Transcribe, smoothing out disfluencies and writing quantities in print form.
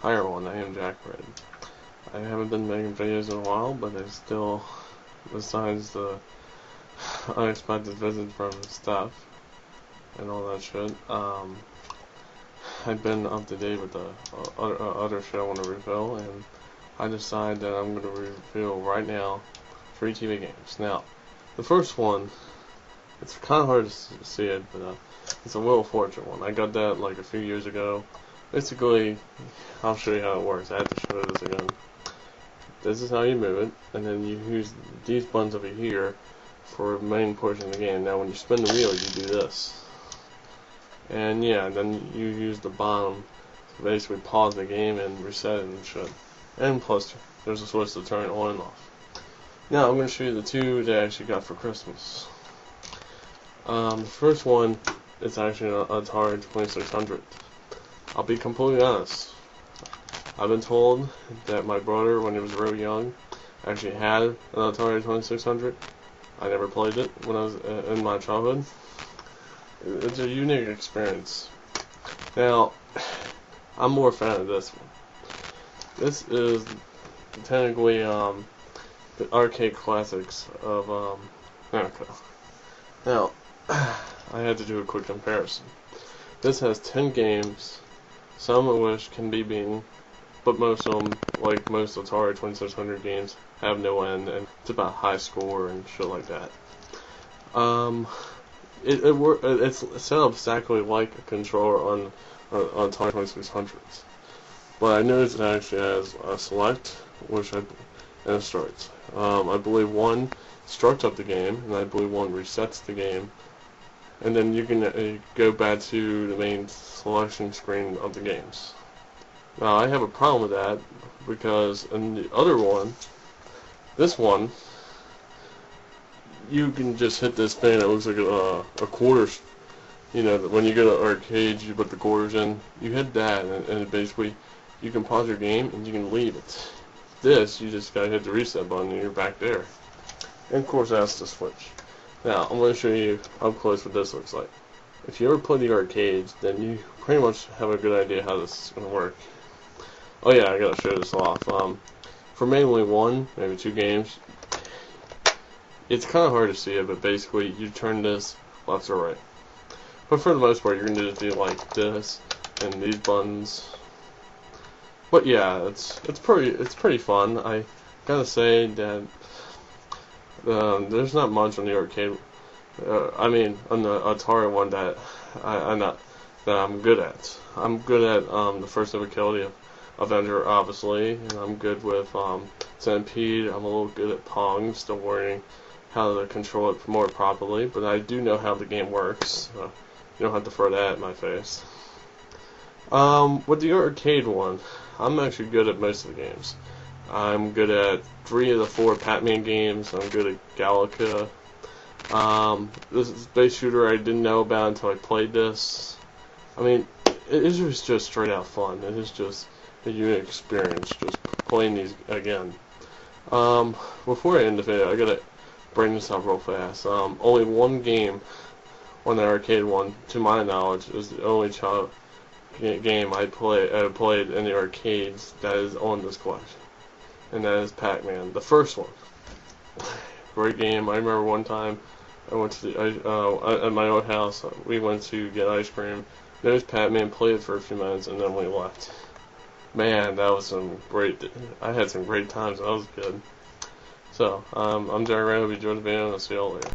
Hi everyone, I am Jack. I haven't been making videos in a while, but I still, besides the unexpected visit from Seth and all that shit, I've been up to date with the other shit I want to reveal, and I decided that I'm going to reveal right now 3 TV games. Now, the first one, it's kind of hard to see it, but it's a Wheel of Fortune one. I got that like a few years ago. Basically, I'll show you how it works. I have to show this again. This is how you move it, and then you use these buttons over here for the main portion of the game. Now when you spin the wheel, you do this. And yeah, then you use the bottom to basically pause the game and reset it and shit. And plus, there's a switch to turn it on and off. Now I'm going to show you the 2 that I actually got for Christmas. The first one is actually an Atari 2600. I'll be completely honest. I've been told that my brother, when he was real young, actually had an Atari 2600. I never played it when I was in my childhood. It's a unique experience. Now, I'm more a fan of this one. This is technically the arcade classics of America. Now, I had to do a quick comparison. This has 10 games, some of which can be beaten, but most of them, like most Atari 2600 games, have no end, and it's about high score and shit like that. It's set up exactly like a controller on Atari 2600s, but I noticed it actually has a select, and Asteroids. I believe one starts up the game, and I believe one resets the game. And then you can go back to the main selection screen of the games. Now I have a problem with that because in the other one, this one, you can just hit this thing that looks like a quarter. You know, when you go to arcades, you put the quarters in. You hit that, and basically you can pause your game and you can leave it. This, you just gotta hit the reset button and you're back there. And of course, that's the switch. Now, I'm going to show you up close what this looks like. If you ever play the arcades, then you pretty much have a good idea how this is going to work. Oh yeah, I got to show this off. For mainly 1, maybe 2 games, it's kind of hard to see it, but basically you turn this left or right. But for the most part, you're going to just do like this and these buttons. But yeah, it's pretty fun. I gotta say that there's not much on the arcade. I mean, on the Atari one that I'm good at. I'm good at the first ever kill, the Avenger, obviously, and I'm good with Centipede. I'm a little good at Pong, still learning how to control it more properly, but I do know how the game works. You don't have to throw that at my face. With the arcade one, I'm actually good at most of the games. I'm good at 3 of the 4 Pac-Man games. I'm good at Galaga. This is a space shooter I didn't know about until I played this. I mean, it is just straight out fun. It is just a unique experience just playing these again. Before I end the video, I gotta bring this up real fast. Only one game on the arcade one, to my knowledge, is the only game I played in the arcades that is on this collection. And that is Pac-Man, the first one. Great game. I remember one time I went to at my old house. We went to get ice cream. There was Pac-Man, played it for a few minutes, and then we left. Man, that was I had some great times. That was good. So, I'm Jerry Ray. Hope you enjoyed the video, and I'll see you all later.